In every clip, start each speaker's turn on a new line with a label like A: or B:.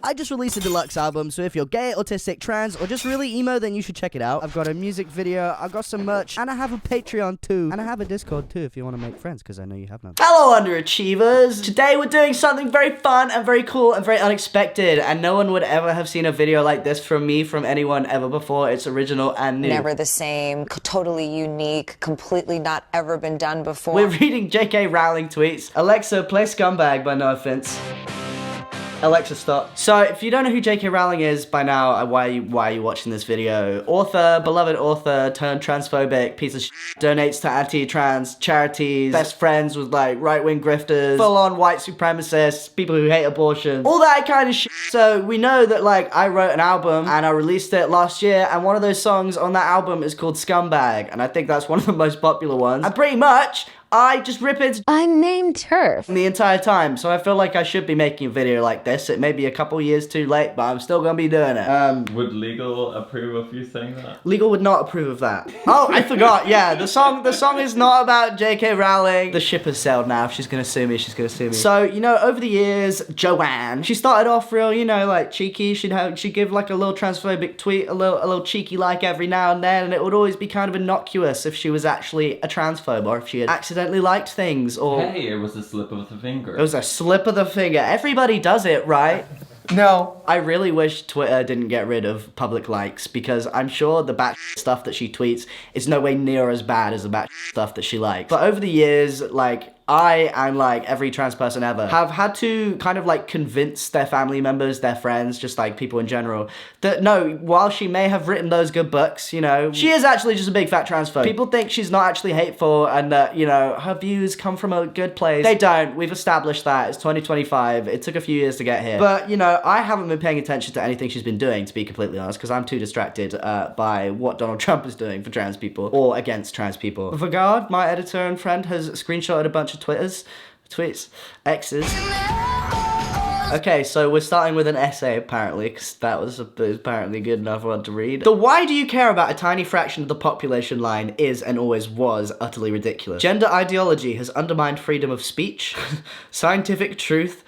A: I just released a deluxe album, so if you're gay, autistic, trans, or just really emo, then you should check it out. I've got a music video, I've got some merch, and I have a Patreon too. And I have a Discord too if you want to make friends, because I know you have none.
B: Hello, underachievers! Today we're doing something very fun and very cool and very unexpected, and no one would ever have seen a video like this from me, from anyone ever before. It's original and new.
C: Never the same, totally unique, completely not ever been done before.
B: We're reading J.K. Rowling tweets. Alexa, play Scumbag by Noahfinnce. Alexa, stop. So, if you don't know who J.K. Rowling is by now, why are you watching this video? Author, beloved author, turned transphobic, piece of shit, donates to anti-trans charities, best friends with like right-wing grifters, full-on white supremacists, people who hate abortion, all that kind of shit. So, we know that like I wrote an album and I released it last year, and one of those songs on that album is called Scumbag, and I think that's one of the most popular ones. And pretty much, I just rip into
D: I'm named Turf
B: the entire time, so I feel like I should be making a video like this. It may be a couple years too late, but I'm still gonna be doing it.
E: Would legal approve of you saying that?
B: Legal would not approve of that. Oh, I forgot. Yeah, the song is not about J.K. Rowling. The ship has sailed now. If she's gonna sue me, she's gonna sue me. So, you know, over the years, Joanne, she started off real, you know, like cheeky. She'd give like a little transphobic tweet, a little cheeky like every now and then, and it would always be kind of innocuous if she was actually a transphobe or if she had accidentally liked things, or
E: Hey, it was a slip of the finger.
B: it was a slip of the finger. Everybody does it, right? No. I really wish Twitter didn't get rid of public likes, because I'm sure the bat stuff that she tweets is no way near as bad as the bat stuff that she likes. But over the years, like, I, and like every trans person ever, have had to kind of like convince their family members, their friends, just like people in general, that no, while she may have written those good books, you know, she is actually just a big fat transphobe. People think she's not actually hateful and that, you know, her views come from a good place. They don't. We've established that. It's 2025. It took a few years to get here. But, you know, I haven't been paying attention to anything she's been doing, to be completely honest, because I'm too distracted by what Donald Trump is doing for trans people or against trans people. Vagard, my editor and friend, has screenshotted a bunch of tweets, X's. Okay, so we're starting with an essay, apparently, because that was apparently good enough one to read. The why do you care about a tiny fraction of the population line is and always was utterly ridiculous. Gender ideology has undermined freedom of speech, scientific truth,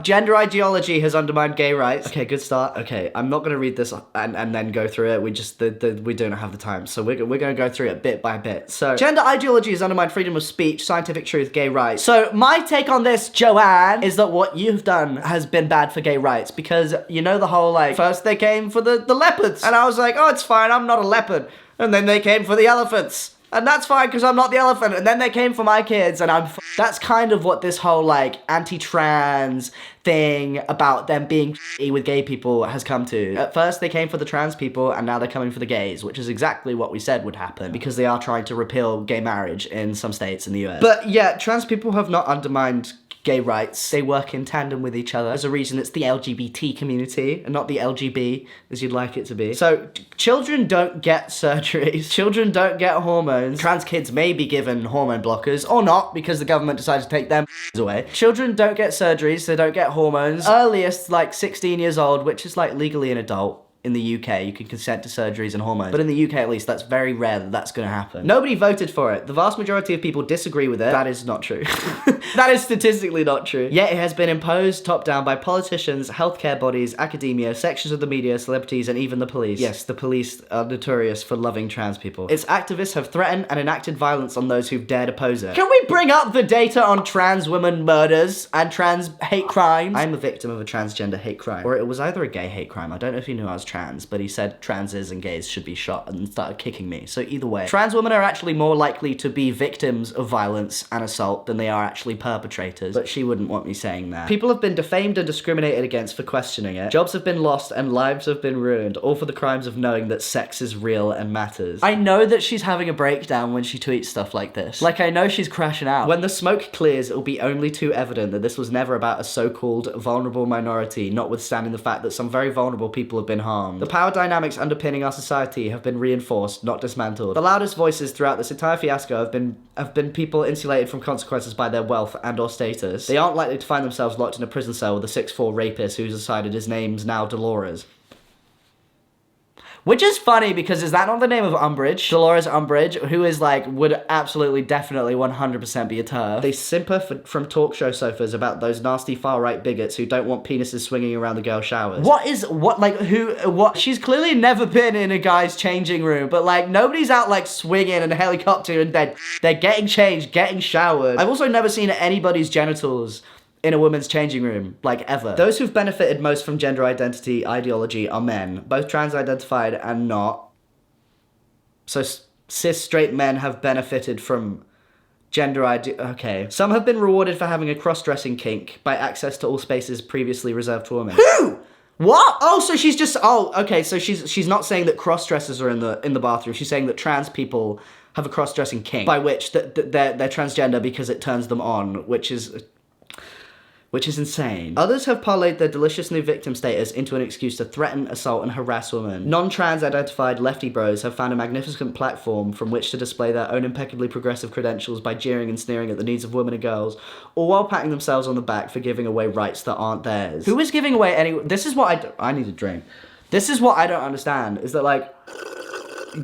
B: gender ideology has undermined gay rights. Okay, good start. Okay, I'm not gonna read this and then go through it. We just, we don't have the time. So we're gonna go through it bit by bit. So, gender ideology has undermined freedom of speech, scientific truth, gay rights. So my take on this, Joanne, is that what you've done has been bad for gay rights, because you know the whole like, first they came for the leopards, and I was like, oh, it's fine, I'm not a leopard. And then they came for the elephants. And that's fine, because I'm not the elephant. And then they came for my kids, and I'm That's kind of what this whole, like, anti-trans thing about them being with gay people has come to. At first, they came for the trans people, and now they're coming for the gays, which is exactly what we said would happen, because they are trying to repeal gay marriage in some states in the US. But yeah, trans people have not undermined gay rights. They work in tandem with each other. There's a reason it's the LGBT community and not the LGB as you'd like it to be. So children don't get surgeries. Children don't get hormones. Trans kids may be given hormone blockers or not, because the government decided to take them away. Children don't get surgeries. They don't get hormones. Earliest, like 16 years old, which is like legally an adult. In the UK, you can consent to surgeries and hormones. But in the UK, at least, that's very rare that that's gonna happen. Nobody voted for it. The vast majority of people disagree with it. That is not true. That is statistically not true. Yet it has been imposed top-down by politicians, healthcare bodies, academia, sections of the media, celebrities, and even the police. Yes, the police are notorious for loving trans people. Its activists have threatened and enacted violence on those who've dared oppose it. Can we bring up the data on trans women murders and trans hate crimes? I'm a victim of a transgender hate crime. Or it was either a gay hate crime. I don't know if you knew I was trans, but he said transes and gays should be shot and started kicking me. So either way, trans women are actually more likely to be victims of violence and assault than they are actually perpetrators, but she wouldn't want me saying that. People have been defamed and discriminated against for questioning it. Jobs have been lost and lives have been ruined, all for the crimes of knowing that sex is real and matters. I know that she's having a breakdown when she tweets stuff like this. Like, I know she's crashing out. When the smoke clears, it'll be only too evident that this was never about a so-called vulnerable minority, notwithstanding the fact that some very vulnerable people have been harmed. The power dynamics underpinning our society have been reinforced, not dismantled. The loudest voices throughout this entire fiasco have been people insulated from consequences by their wealth and or status. They aren't likely to find themselves locked in a prison cell with a 6'4" rapist who's decided his name's now Dolores. Which is funny because is that not the name of Umbridge? Dolores Umbridge, who is like, would absolutely, definitely 100% be a TERF. They simper from talk show sofas about those nasty far-right bigots who don't want penises swinging around the girl showers. She's clearly never been in a guy's changing room, but like nobody's out like swinging in a helicopter and they're getting changed, getting showered. I've also never seen anybody's genitals in a woman's changing room, like ever. Those who've benefited most from gender identity ideology are men, both trans-identified and not. So cis straight men have benefited from gender okay. Some have been rewarded for having a cross-dressing kink by access to all spaces previously reserved for women. Who? What? Oh, so she's just, okay, so she's not saying that cross-dressers are in the bathroom, she's saying that trans people have a cross-dressing kink, by which they're transgender because it turns them on, which is insane. Others have parlayed their delicious new victim status into an excuse to threaten, assault, and harass women. Non-trans identified lefty bros have found a magnificent platform from which to display their own impeccably progressive credentials by jeering and sneering at the needs of women and girls, all while patting themselves on the back for giving away rights that aren't theirs. Who is giving away any? This is what I need a drink. This is what I don't understand, is that like,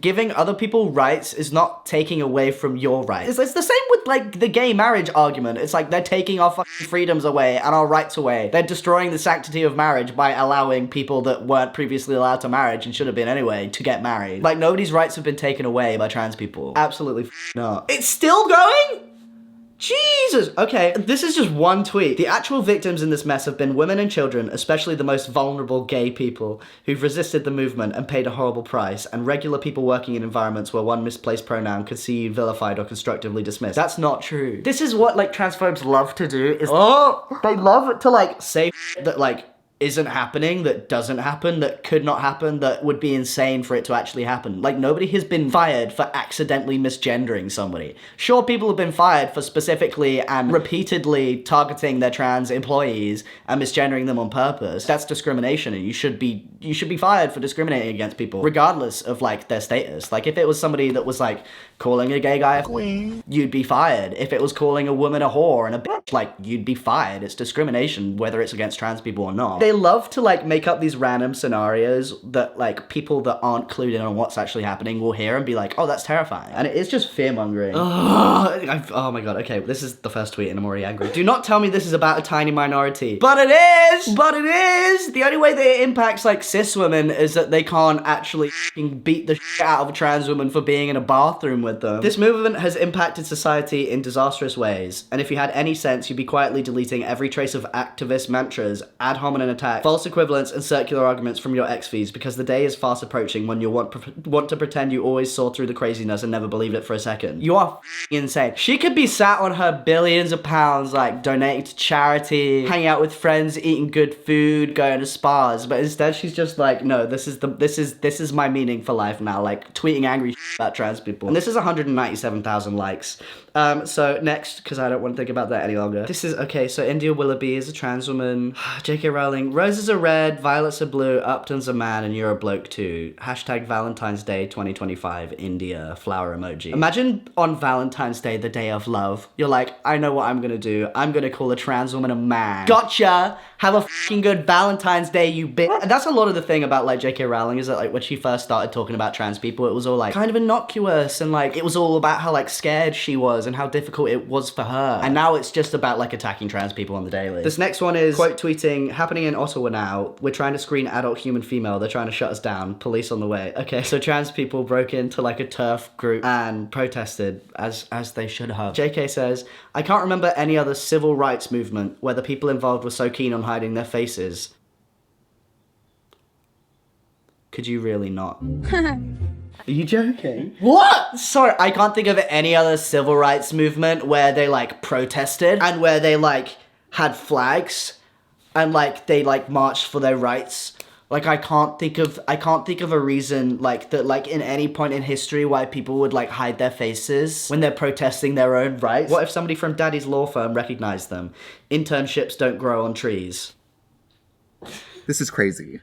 B: giving other people rights is not taking away from your rights. It's the same with like the gay marriage argument. It's like they're taking our fucking freedoms away and our rights away. They're destroying the sanctity of marriage by allowing people that weren't previously allowed to marriage and should have been anyway to get married. Like nobody's rights have been taken away by trans people. Absolutely not. It's still going? Jesus! Okay, this is just one tweet. The actual victims in this mess have been women and children, especially the most vulnerable gay people, who've resisted the movement and paid a horrible price, and regular people working in environments where one misplaced pronoun could see you vilified or constructively dismissed. That's not true. This is what, like, transphobes love to do, is they love to, like, say that, like, isn't happening, that doesn't happen, that could not happen, that would be insane for it to actually happen. Like, nobody has been fired for accidentally misgendering somebody. Sure, people have been fired for specifically and repeatedly targeting their trans employees and misgendering them on purpose. That's discrimination, and you should be fired for discriminating against people, regardless of, like, their status. Like, if it was somebody that was, like, calling a gay guy a queen, you'd be fired. If it was calling a woman a whore and a bitch, like, you'd be fired. It's discrimination, whether it's against trans people or not. They love to, like, make up these random scenarios that, like, people that aren't clued in on what's actually happening will hear and be like, oh, that's terrifying. And it is just fear-mongering. Oh my god, okay, this is the first tweet and I'm already angry. Do not tell me this is about a tiny minority. But it is! But it is! The only way that it impacts, like, cis women is that they can't actually beat the shit out of a trans woman for being in a bathroom with them. This movement has impacted society in disastrous ways, and if you had any sense, you'd be quietly deleting every trace of activist mantras, ad hominem attacks, false equivalents, and circular arguments from your X-feeds, because the day is fast approaching when you'll want to pretend you always saw through the craziness and never believed it for a second. You are insane. She could be sat on her billions of pounds, like, donating to charity, hanging out with friends, eating good food, going to spas, but instead she's just like, no, this is my meaning for life now, like, tweeting angry about trans people. And this is 197,000 likes. So next, because I don't want to think about that any longer. This is, okay, so India Willoughby is a trans woman. J.K. Rowling, roses are red, violets are blue, Upton's a man, and you're a bloke too. Hashtag Valentine's Day 2025, India, flower emoji. Imagine on Valentine's Day, the day of love, you're like, I know what I'm gonna do. I'm gonna call a trans woman a man. Gotcha! Have a fucking good Valentine's Day, you bitch. And that's a lot of the thing about, like, J.K. Rowling, is that, like, when she first started talking about trans people, it was all, like, kind of innocuous, and, like, it was all about how, like, scared she was and how difficult it was for her. And now it's just about, like, attacking trans people on the daily. This next one is quote tweeting, happening in Ottawa now. We're trying to screen adult human female. They're trying to shut us down. Police on the way. Okay, so trans people broke into, like, a TERF group and protested, as they should have. JK says, I can't remember any other civil rights movement where the people involved were so keen on hiding their faces. Could you really not? Are you joking? What? Sorry, I can't think of any other civil rights movement where they, like, protested and where they, like, had flags and, like, they, like, marched for their rights. Like, I can't think of a reason, like, that, like, in any point in history why people would, like, hide their faces when they're protesting their own rights. What if somebody from Daddy's law firm recognized them? Internships don't grow on trees.
D: This is crazy.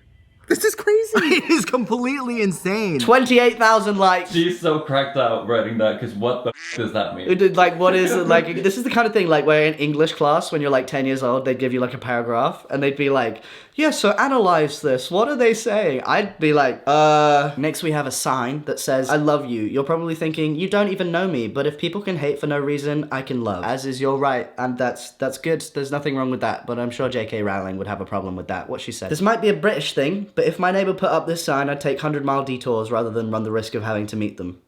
D: This is crazy.
A: crazy.
D: It is completely insane.
B: 28,000 likes.
E: She's so cracked out writing that because what the does that mean?
B: Like, what is it? Like, this is the kind of thing, like, where in English class, when you're like 10 years old, they'd give you like a paragraph and they'd be like, yeah, so analyze this. What are they saying? I'd be like, Next we have a sign that says, I love you. You're probably thinking, you don't even know me, but if people can hate for no reason, I can love. As is your right, and that's good. There's nothing wrong with that, but I'm sure J.K. Rowling would have a problem with that, what she said. This might be a British thing, but if my neighbour put up this sign, I'd take 100-mile detours rather than run the risk of having to meet them.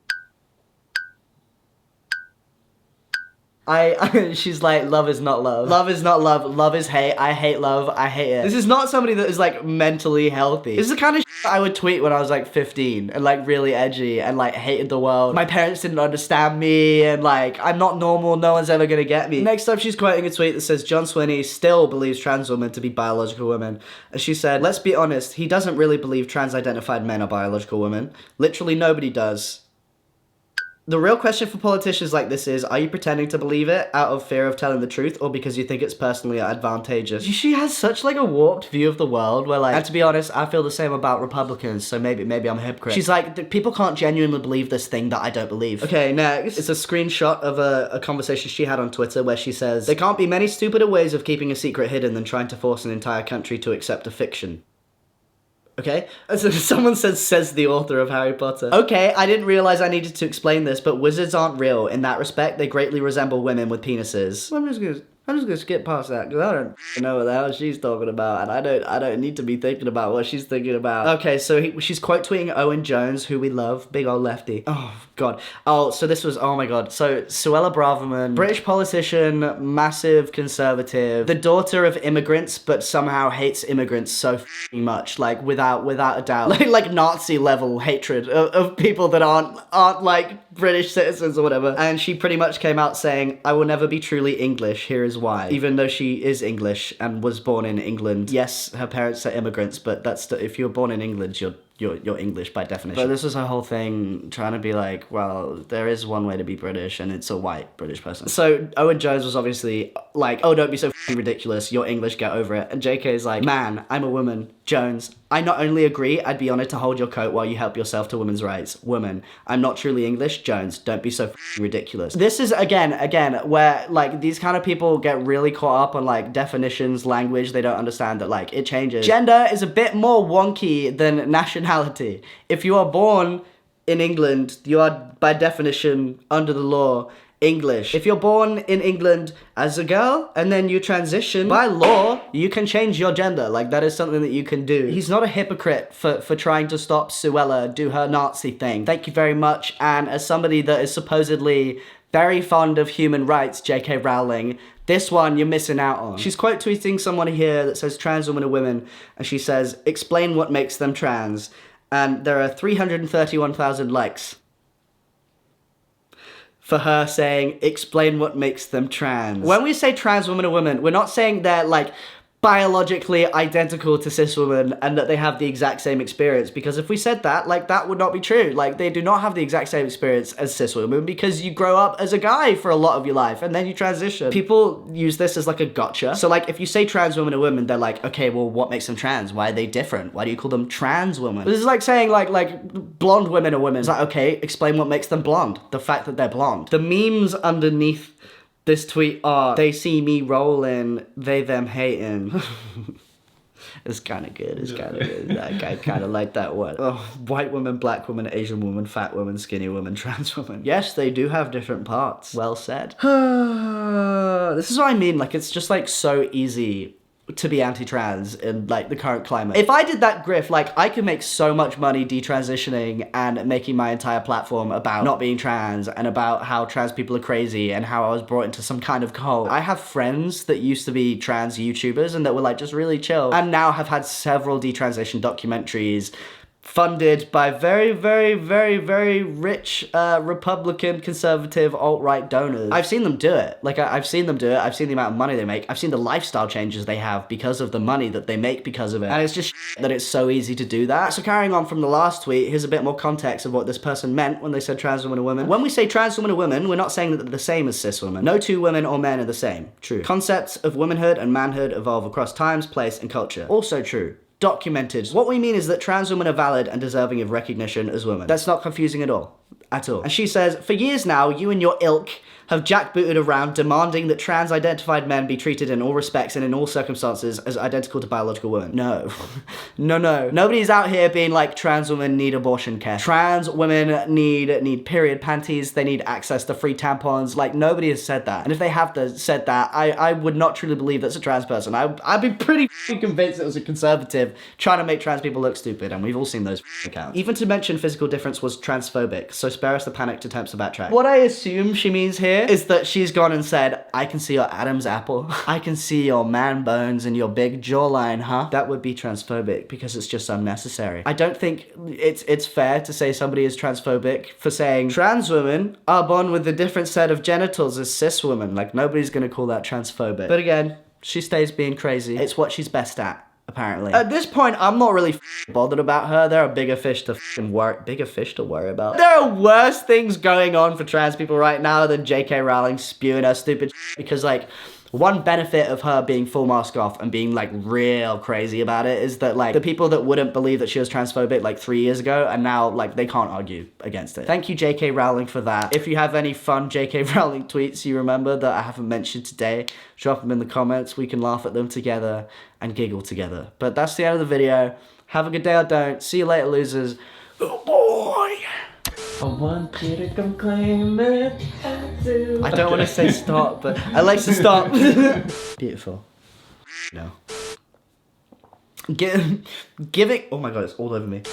B: She's like, love is not love. Love is not love. Love is hate. I hate love. I hate it. This is not somebody that is like mentally healthy. This is the kind of shit I would tweet when I was like 15 and like really edgy and like hated the world. My parents didn't understand me and like, I'm not normal. No one's ever gonna get me. Next up, she's quoting a tweet that says, John Swinney still believes trans women to be biological women. And she said, let's be honest, he doesn't really believe trans-identified men are biological women. Literally nobody does. The real question for politicians like this is, are you pretending to believe it out of fear of telling the truth or because you think it's personally advantageous? She has such like a warped view of the world where like, and to be honest, I feel the same about Republicans, so maybe I'm a hypocrite. She's like, people can't genuinely believe this thing that I don't believe. Okay, next. It's a screenshot of a conversation she had on Twitter where she says, there can't be many stupider ways of keeping a secret hidden than trying to force an entire country to accept a fiction. Okay? So someone says the author of Harry Potter. Okay, I didn't realize I needed to explain this, but wizards aren't real. In that respect, they greatly resemble women with penises. I'm just gonna skip past that because I don't know what the hell she's talking about, and I don't need to be thinking about what she's thinking about. Okay, so she's quote tweeting Owen Jones, who we love, big old lefty. Oh god. Oh, so this was, oh my god. So Suella Braverman, British politician, massive conservative, the daughter of immigrants, but somehow hates immigrants so f***ing much, like without a doubt, like Nazi level hatred of people that aren't like British citizens or whatever. And she pretty much came out saying, I will never be truly English. Here is why. Even though she is English and was born in England. Yes, her parents are immigrants, but that's if you're born in England, you're English by definition. But this was her whole thing, trying to be like, well, there is one way to be British, and it's a white British person. So Owen Jones was obviously like, oh, don't be so f***ing ridiculous, you're English, get over it. And JK is like, man, I'm a woman. Jones, I not only agree, I'd be honored to hold your coat while you help yourself to women's rights. Woman, I'm not truly English. Jones, don't be so f***ing ridiculous. This is, again, where, like, these kind of people get really caught up on, like, definitions, language, they don't understand that, like, it changes. Gender is a bit more wonky than nationality. If you are born in England, you are, by definition, under the law, English. If you're born in England as a girl and then you transition, by law, you can change your gender. Like, that is something that you can do. He's not a hypocrite for trying to stop Suella do her Nazi thing. Thank you very much. And as somebody that is supposedly very fond of human rights, J.K. Rowling, this one you're missing out on. She's quote tweeting someone here that says trans women are women, and she says, explain what makes them trans. And there are 331,000 likes for her saying, explain what makes them trans. When we say trans women are women, we're not saying they're like biologically identical to cis women and that they have the exact same experience, because if we said that, like, that would not be true. Like, they do not have the exact same experience as cis women because you grow up as a guy for a lot of your life and then you transition. People use this as like a gotcha. So like, if you say trans women are women, they're like, okay, well, what makes them trans? Why are they different? Why do you call them trans women? This is like saying like blonde women are women. It's like, okay, explain what makes them blonde. The fact that they're blonde. The memes underneath this tweet are, they see me rolling, they them hating. It's kind of good, it's kind of good. I kind of like that one. Oh, white woman, black woman, Asian woman, fat woman, skinny woman, trans woman. Yes, they do have different parts. Well said. This is what I mean, like, it's just like so easy to be anti-trans in like the current climate. If I did that grift, like, I could make so much money detransitioning and making my entire platform about not being trans and about how trans people are crazy and how I was brought into some kind of cult. I have friends that used to be trans YouTubers and that were like just really chill and now have had several detransition documentaries funded by very, very, very, very rich Republican, conservative, alt-right donors. I've seen them do it. Like, I've seen them do it. I've seen the amount of money they make. I've seen the lifestyle changes they have because of the money that they make because of it. And it's just that it's so easy to do that. So carrying on from the last tweet, here's a bit more context of what this person meant when they said trans women are women. When we say trans women are women, we're not saying that they're the same as cis women. No two women or men are the same. True. Concepts of womanhood and manhood evolve across times, place, and culture. Also true. documented. What we mean is that trans women are valid and deserving of recognition as women. That's not confusing at all. At all. And she says, for years now, you and your ilk have jackbooted around demanding that trans-identified men be treated in all respects and in all circumstances as identical to biological women. No. No. Nobody's out here being like, trans women need abortion care. Trans women need period panties. They need access to free tampons. Like, nobody has said that. And if they have said that, I would not truly believe that's a trans person. I'd be pretty convinced it was a conservative trying to make trans people look stupid, and we've all seen those accounts. Even to mention physical difference was transphobic, so spare us the panicked attempts to backtrack. What I assume she means here is that she's gone and said, I can see your Adam's apple. I can see your man bones and your big jawline, huh? That would be transphobic because it's just unnecessary. I don't think it's fair to say somebody is transphobic for saying trans women are born with a different set of genitals as cis women. Like, nobody's gonna call that transphobic. But again, she stays being crazy. It's what she's best at, apparently. At this point, I'm not really bothered about her. There are bigger fish to worry about. There are worse things going on for trans people right now than J.K. Rowling spewing her stupid because, like, one benefit of her being full mask off and being, like, real crazy about it is that, like, the people that wouldn't believe that she was transphobic, like, 3 years ago, and now, like, they can't argue against it. Thank you, J.K. Rowling, for that. If you have any fun J.K. Rowling tweets you remember that I haven't mentioned today, drop them in the comments. We can laugh at them together and giggle together. But that's the end of the video. Have a good day or don't. See you later, losers. Oh, boy!
E: I want you to come claim it.
B: I don't want to say stop, but I like to stop. Beautiful. No. Giving. Oh my god, it's all over me.